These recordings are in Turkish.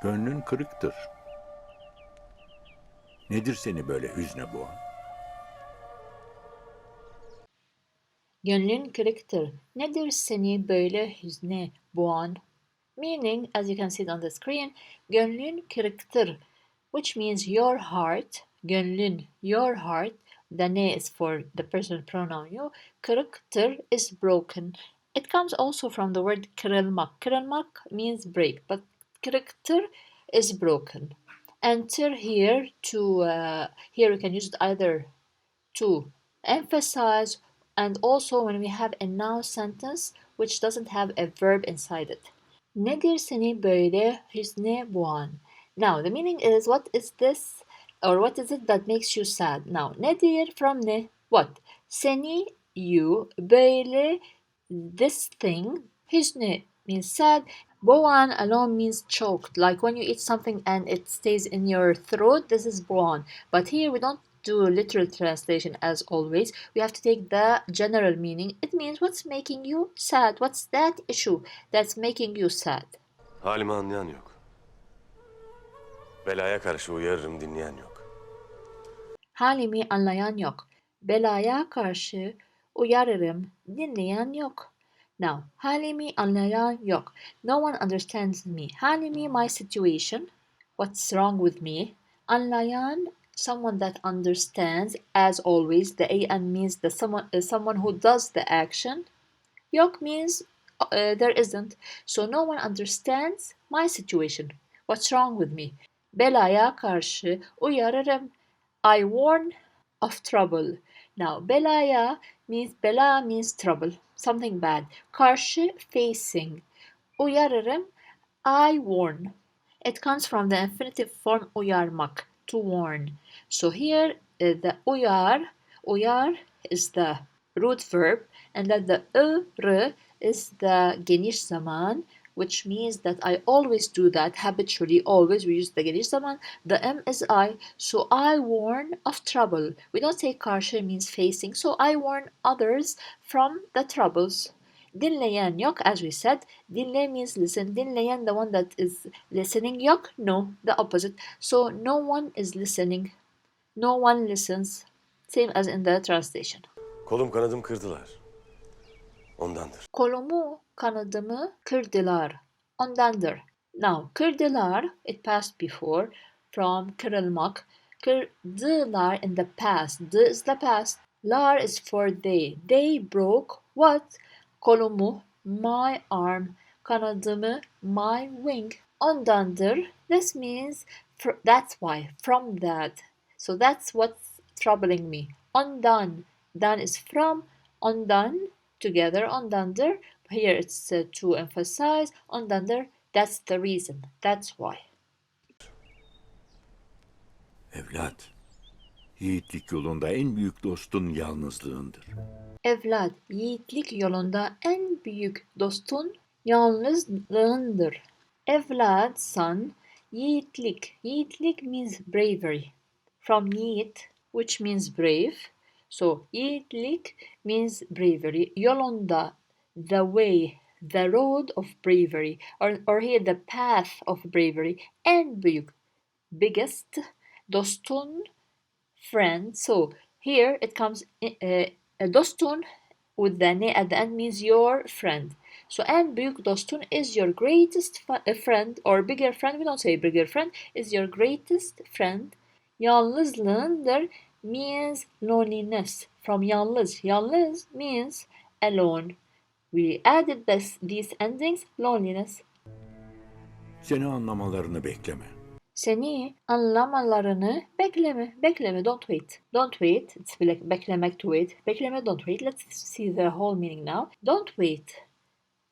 Gönlün kırıktır. Nedir seni böyle hüzne boğan? Gönlün kırıktır. Nedir seni böyle hüzne boğan? Meaning, as you can see it on the screen, gönlün kırıktır, which means your heart, gönlün, your heart, the ne is for the personal pronoun you, kırıktır is broken. It comes also from the word kırılmak. Kırılmak means break, but kırıktır is broken. Enter here to, here we can use it either to emphasize and also when we have a noun sentence which doesn't have a verb inside it. Nedir seni böyle hüzne boğan? Now the meaning is what is this or what is it that makes you sad? Now nedir from ne? What? Seni, you, böyle, this thing, hüzne means sad. Boğan alone means choked, like when you eat something and it stays in your throat, this is boğan. But here we don't do literal translation as always. We have to take the general meaning. It means what's making you sad? What's that issue that's making you sad? Halimi anlayan yok. Belaya karşı uyarırım dinleyen yok. Halimi anlayan yok. Belaya karşı uyarırım, dinleyen yok. Now, halimi anlayan yok. No one understands me. Halimi, my situation. What's wrong with me? Anlayan, someone that understands. As always, the an means the someone who does the action. Yok means there isn't. So no one understands my situation. What's wrong with me? Belaya karşı uyarırım. I warn of trouble. Now, belaya means bela means trouble, something bad. Karşı facing. Uyarırım. I warn. It comes from the infinitive form uyarmak, to warn. So here the uyar is the root verb, and then the ır is the geniş zaman, which means that I always do that habitually. Always we use the geniş zaman. The m is I, so I warn of trouble. We don't say karşı means facing, so I warn others from the troubles. Dinleyen yok, as we said. Dinle means listen. Dinleyen, the one that is listening. Yok, no, the opposite. So no one is listening. No one listens. Same as in the translation. Kolum kanadım kırdılar. Ondandır. Kolumu, kanadımı kırdılar. Ondandır. Now, kırdılar, it passed before from kırılmak. Kırdılar in the past. The is the past. Lar is for they. They broke what? Kolumu, my arm. Kanadımı, my wing. Ondandır. This means that's why, from that. So that's what's troubling me. Ondan. Dan is from. Ondan, together. Ondandır. Here it's to emphasize. Ondandır. That's the reason. That's why. Evlat, yiğitlik yolunda en büyük dostun yalnızlığındır. Evlat, yiğitlik yolunda en büyük dostun yalnızlığındır. Evlat, son, yiğitlik. Yiğitlik means bravery. From yiğit, which means brave. So, yiğitlik means bravery. Yolunda, the way, the road of bravery. Or here, the path of bravery. En büyük, biggest, dostun, friend. So, here it comes dostun with the ne at the end means your friend. So en büyük dostun is your greatest friend or bigger friend. We don't say bigger friend. Is your greatest friend. Yalnızlığındır means loneliness. From yalnız. Yalnız means alone. We added these endings loneliness. Seni anlamalarını bekleme. Seni anlamalarını bekleme. Bekleme, don't wait. Don't wait. It's like beklemek, to wait. Bekleme, don't wait. Let's see the whole meaning now. Don't wait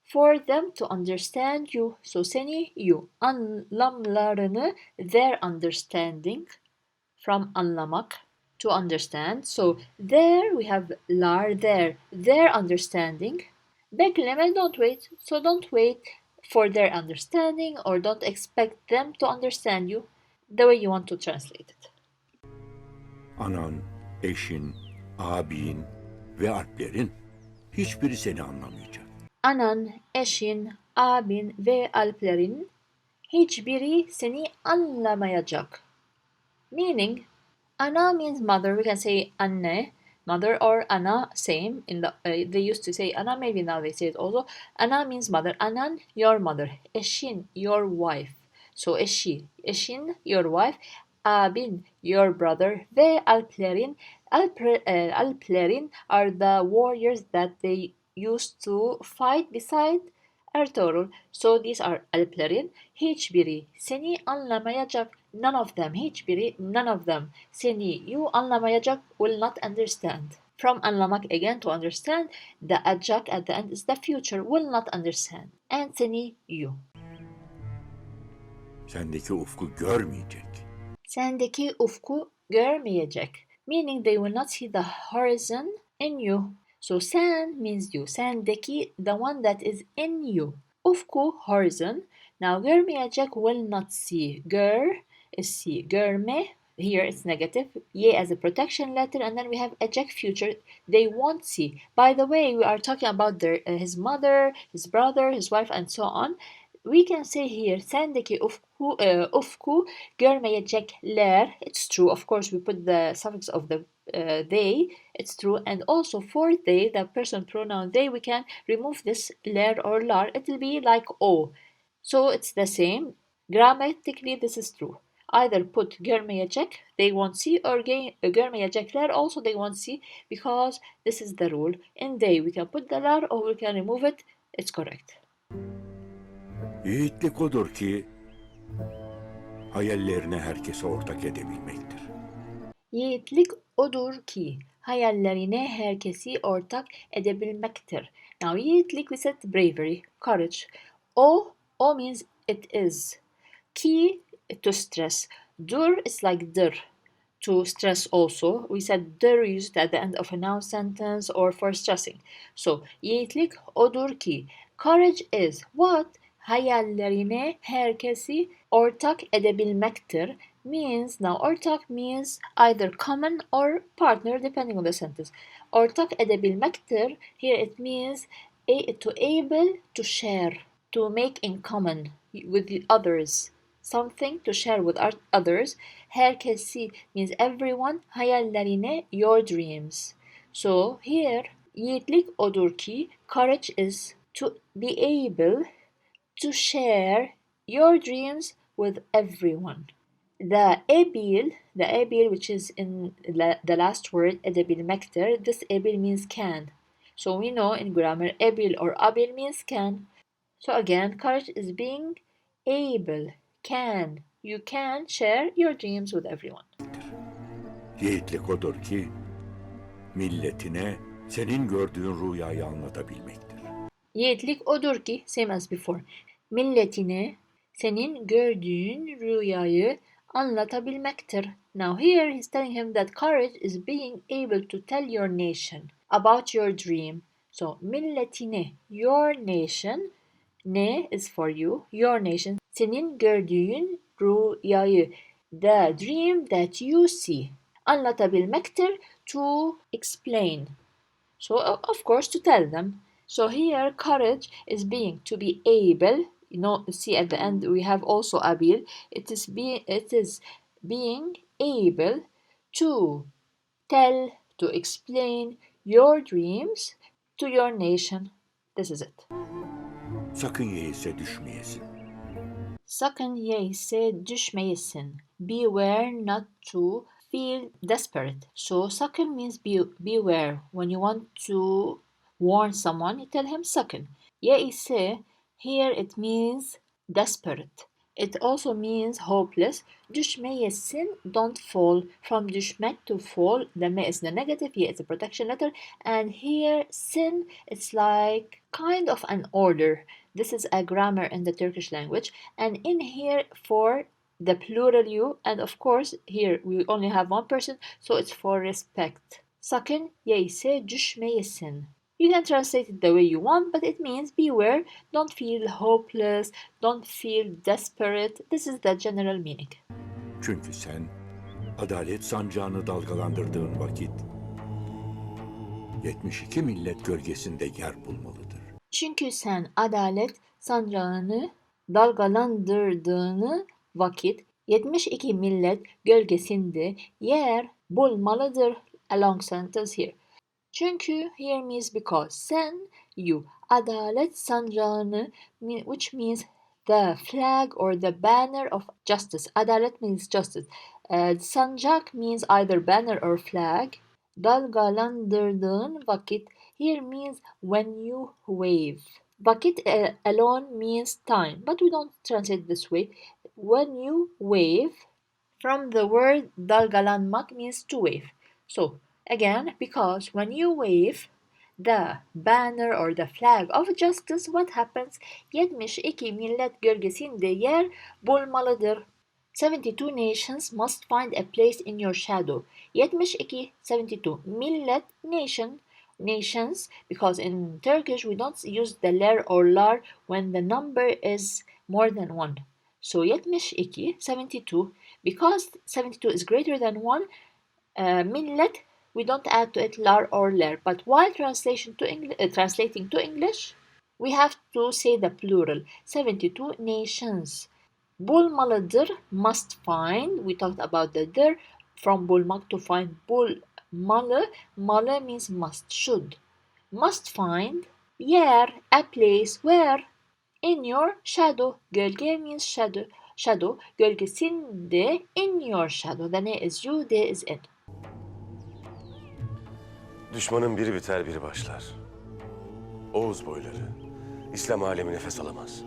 for them to understand you. So seni, you. Anlamlarını, their understanding. From anlamak, to understand. So there we have lar, their understanding. Bekleme, don't wait. So don't wait for their understanding or don't expect them to understand you the way you want to translate it. Anan, eşin, abin ve alplerin hiçbiri seni anlamayacak. Anan, eşin, abin ve alplerin Hiçbiri seni anlamayacak. Meaning, ana means mother. We can say anne, mother, or ana, same. They used to say ana, maybe now they say it also. Ana means mother. Anan, your mother. Eşin, your wife. So eşin, your wife. Abin, your brother. Ve Alplerin are the warriors that they used to fight beside Ertuğrul. So these are Alplerin. Hiçbiri seni anlamayacak. None of them. Hiçbiri, none of them. Seni, you anlamayacak, will not understand. From anlamak again to understand, the adjunct at the end is the future, will not understand. And seni, you. Sendeki ufku görmeyecek. Sendeki ufku görmeyecek. Meaning they will not see the horizon in you. So sen means you. Sendeki, the one that is in you. Ufku, horizon. Now görmeyecek, will not see. Gör is see. Görme, here it's negative. Ye as a protection letter, and then we have eject future. They won't see. By the way, we are talking about his mother, his brother, his wife, and so on. We can say here sendeki ufku görmeyecekler. It's true. Of course, we put the suffix of the they. It's true. And also for they, the person pronoun they, we can remove this ler or lar. It will be like o. So it's the same. Grammatically, this is true. Either put görmeyecek, they won't see, or görmeyecekler, also they won't see, because this is the rule. In they, we can put the lar or we can remove it. It's correct. Yiğitlik odur ki hayallerini herkese ortak edebilmektir. Yiğitlik odur ki hayallerine herkesi ortak edebilmektir. Now yiğitlik, we said bravery, courage. O means it is. Ki, to stress. Dur is like dır, to stress also. We said dır used at the end of a noun sentence or for stressing. So yiğitlik odur ki. Courage is what? Hayallerine herkesi ortak edebilmektir. Means, now ortak means either common or partner depending on the sentence. Ortak edebilmektir, here it means to able to share, to make in common with the others. Something to share with others. Herkesi means everyone. Hayallerine, your dreams. So here yiğitlik odur ki, courage is to be able to share your dreams with everyone. The ebil which is in the last word edebilmektir, this ebil means can. So we know in grammar ebil or abil means can. So again, courage is being able, can. You can share your dreams with everyone. Yiğitlik odur ki milletine senin gördüğün rüyayı anlatabilmektir. Yiğitlik odur ki, same as before, milletine senin gördüğün rüyayı anlatabilmektir. Now here he's telling him that courage is being able to tell your nation about your dream. So milletine, your nation, ne is for you, your nation, senin gördüğün rüyayı, the dream that you see, anlatabilmektir, to explain. So of course to tell them. So here courage is being, to be able. You know, see at the end we have also abil. It is being able to tell, to explain your dreams to your nation. This is it. Sakın yeise düşmeyesin. Sakın yeise düşmeyesin. Beware not to feel desperate. So sakın means beware. When you want to warn someone, you tell him sakın. Yeise, here it means desperate. It also means hopeless. Düşmeyesin, don't fall. From düşmek to fall, the me is the negative, ye is a protection letter, and here sin, it's like kind of an order. This is a grammar in the Turkish language, and in here for the plural you, and of course here we only have one person, so it's for respect. Sakın yeise düşmeyesin. You can translate it the way you want, but it means beware, don't feel hopeless, don't feel desperate. This is the general meaning. Çünkü sen adalet sancağını dalgalandırdığın vakit 72 millet gölgesinde yer bulmalıdır. Çünkü sen adalet sancağını dalgalandırdığını vakit 72 millet gölgesinde yer bulmalıdır. A long sentence here. Çünkü here means because. Sen, you. Adalet sancağını, which means the flag or the banner of justice. Adalet means justice. Sancak means either banner or flag. Dalgalandırdığın vakit here means when you wave. Vakit alone means time, but we don't translate this way. When you wave, from the word dalgalanmak means to wave. So, again, because when you wave the banner or the flag of justice, what happens? 72 millet gölgesinde yer bulmalıdır. 72 nations must find a place in your shadow. 72, 72. Millet, nation, nations, because in Turkish we don't use the ler or lar when the number is more than one. So 72, 72. Because 72 is greater than 1, millet, we don't add to it lar or ler. But while translating to English, we have to say the plural. 72 nations. Bulmalıdır, must find. We talked about the dir. From bulmak to find. Bulmalı. Malı means must, should. Must find. Yer, a place where. In your shadow. Gölge means shadow. Shadow. Gölgesinde. In your shadow. The ne is you, de is in. Düşmanın biri biter biri başlar. Oğuz boyları, İslam alemi nefes alamaz.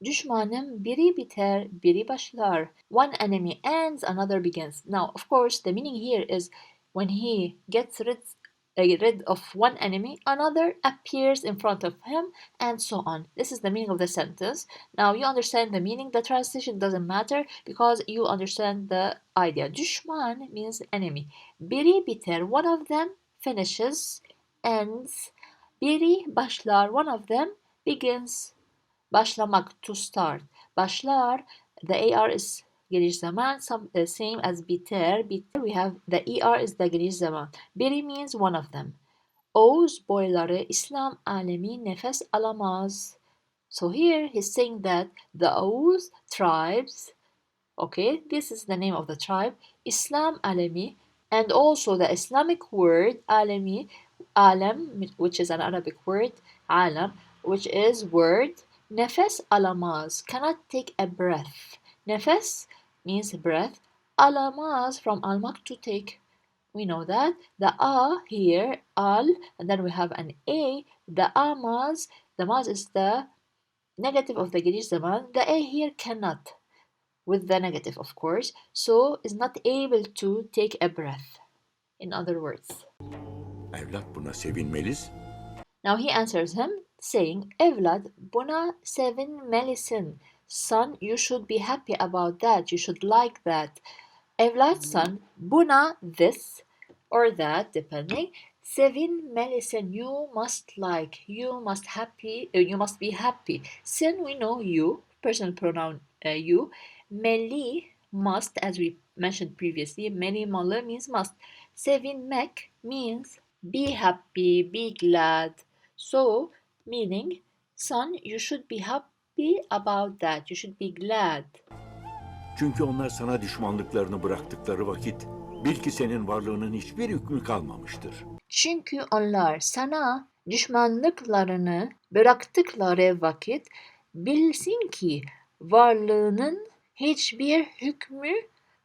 Düşmanın biri biter, biri başlar. One enemy ends, another begins. Now, of course, the meaning here is when he gets rid of one enemy, another appears in front of him, and so on. This is the meaning of the sentence. Now, you understand the meaning. The translation doesn't matter because you understand the idea. Düşman means enemy. Biri biter, one of them finishes, ends. Biri başlar, one of them begins. Başlamak, to start. Başlar, the AR is geniş zaman, same as biter. Biter, we have the ER is the geniş zaman. Biri means one of them. Oğuz boyları, İslam alemi nefes alamaz. So here he's saying that the Oğuz tribes, okay, this is the name of the tribe, Islam alemi, and also the Islamic word alemi, alam, which is an Arabic word, alam, which is word, nefes alamaz, cannot take a breath. Nefes means breath, alamaz from almak, to take. We know that. The a here, al, and then we have an a, the amaz, the maz is the negative of the geniş zaman, the a here cannot, with the negative of course, so is not able to take a breath. In other words. Evlat, buna sevinmelisin. Now he answers him saying, Evlat, buna sevinmelisin. Son, you should be happy about that. You should like that. Evlat, son, buna, this or that, depending. Sevinmelisin, you must like, you must be happy. Sin, we know you, personal pronoun you. Meli, must, as we mentioned previously. Melimalı means must. Sevinmek means be happy, be glad. So, meaning, son, you should be happy about that. You should be glad. Çünkü onlar sana düşmanlıklarını bıraktıkları vakit bil ki senin varlığının hiçbir hükmü kalmamıştır. Çünkü onlar sana düşmanlıklarını bıraktıkları vakit bilsin ki varlığının hiçbir hükmü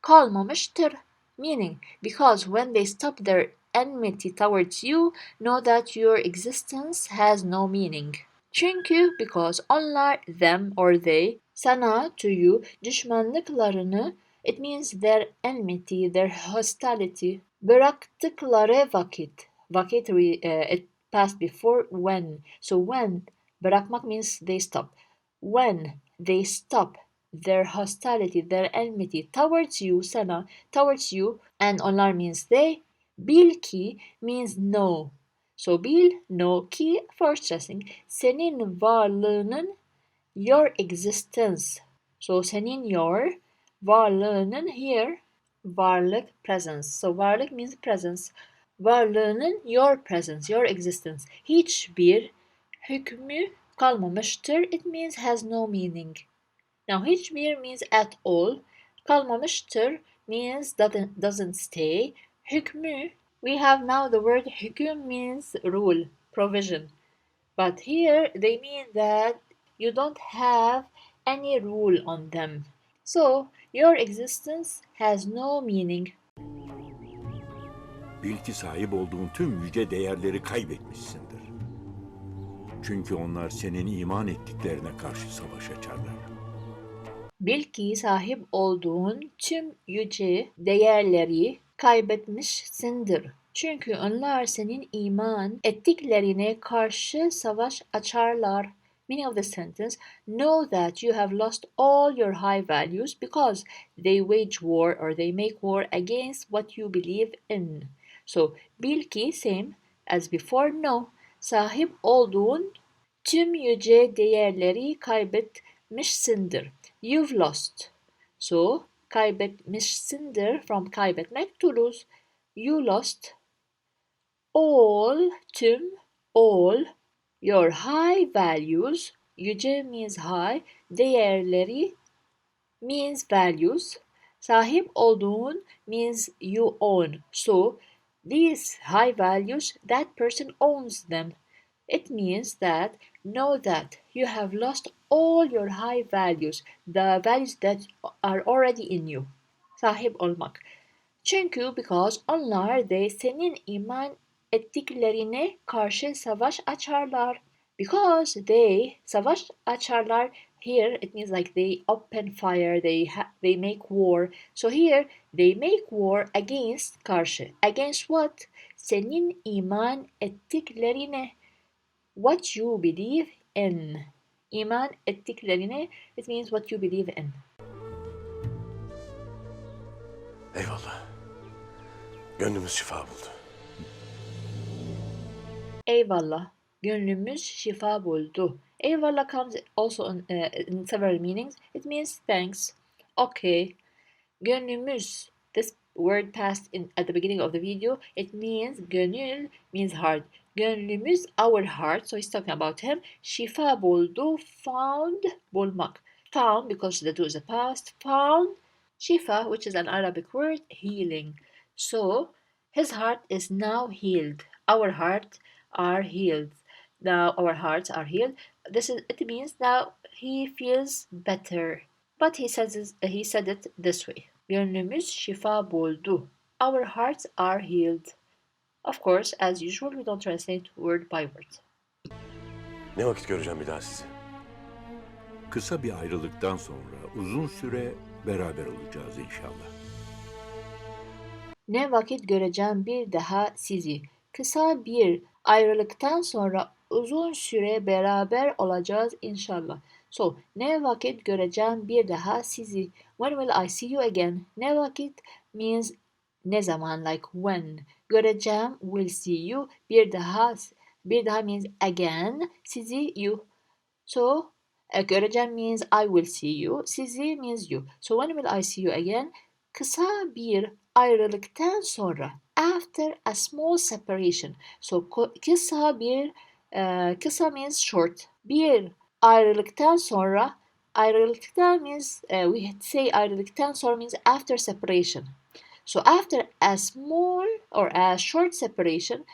kalmamıştır. Meaning, because when they stop their enmity towards you, know that your existence has no meaning. Çünkü, because onlar, them or they, sana, to you, düşmanlıklarını, it means their enmity, their hostility, bıraktıkları vakit. Vakit, it passed before when. So when, bırakmak means they stop. When they stop their hostility, their enmity towards you, sana, towards you, and onlar means they, bil ki means know. So bil, know ki, for stressing, senin varlığının, your existence. So senin, your, varlığının here, varlık, presence. So varlık means presence. Varlığının, your presence, your existence. Hiçbir hükmü kalmamıştır, it means has no meaning. Now hiçbir means at all. Kalmamıştır means doesn't stay. Hükmü, we have now the word hüküm means rule, provision. But here they mean that you don't have any rule on them. So your existence has no meaning. Bil ki sahip olduğun tüm yüce değerleri kaybetmişsindir. Çünkü onlar senin iman ettiklerine karşı savaş açarlar. Bil ki sahip olduğun tüm yüce değerleri kaybetmişsindir. Çünkü onlar senin iman ettiklerine karşı savaş açarlar. Meaning of the sentence, know that you have lost all your high values because they wage war or they make war against what you believe in. So, bil ki same as before, know, sahip olduğun tüm yüce değerleri kaybetmişsindir. You've lost. So, kaybetmişsindir from kaybetmek to lose. You lost all, tüm, all, your high values, yüce means high, değerleri means values, sahip olduğun means you own. So, these high values, that person owns them. It means that know that you have lost all your high values, the values that are already in you. Sahip olmak. Çünkü because onlar da senin iman ettiklerine karşı savaş açarlar. Because they savaş açarlar, here it means like they open fire, they make war. So here they make war against, karşı. Against what? Senin iman ettiklerine. What you believe in. İman ettiklerine, it means what you believe in. Eyvallah. Gönlümüz şifa buldu. Eyvallah. Gönlümüz şifa buldu. Eyvallah comes also in several meanings. It means thanks. Okay. Gönlümüz. This word passed in at the beginning of the video. It means gönül means heart. Gönlümüz, our heart. So he's talking about him. Şifa buldu. Found. Bulmak. Found because the do is the past. Found. Shifa, which is an Arabic word, healing. So his heart is now healed. Our heart are healed. Now our hearts are healed. It means now he feels better. But he said it this way. Gönlümüz şifa buldu. Our hearts are healed. Of course, as usual, we don't translate word by word. Ne vakit göreceğim bir daha sizi? Kısa bir ayrılıktan sonra uzun süre beraber olacağız inşallah. Ne vakit göreceğim bir daha sizi. Kısa bir ayrılıktan sonra uzun süre beraber olacağız inşallah. So, ne vakit göreceğim bir daha sizi. When will I see you again? Ne vakit means ne zaman, like when. Göreceğim, will see you. Bir daha means again. Sizi, you. So, göreceğim means I will see you. Sizi means you. So, when will I see you again? Kısa bir ayrılıktan sonra, after a small separation. So kısa means short. Bir ayrılıktan sonra, ayrılıktan means we say ayrılıktan sonra means after separation. So after a small or a short separation,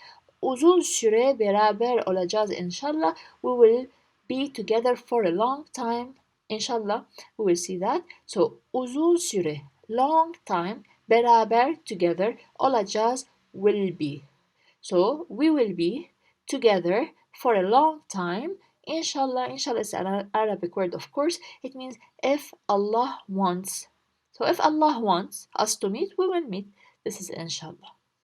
uzun süre beraber olacağız inşallah. We will be together for a long time. İnşallah we will see that. So uzun süre, long time, beraber, together, olacağız, will be. So, we will be together for a long time. Inshallah, inshallah is an Arabic word, of course. It means if Allah wants. So, if Allah wants us to meet, we will meet. This is inshallah.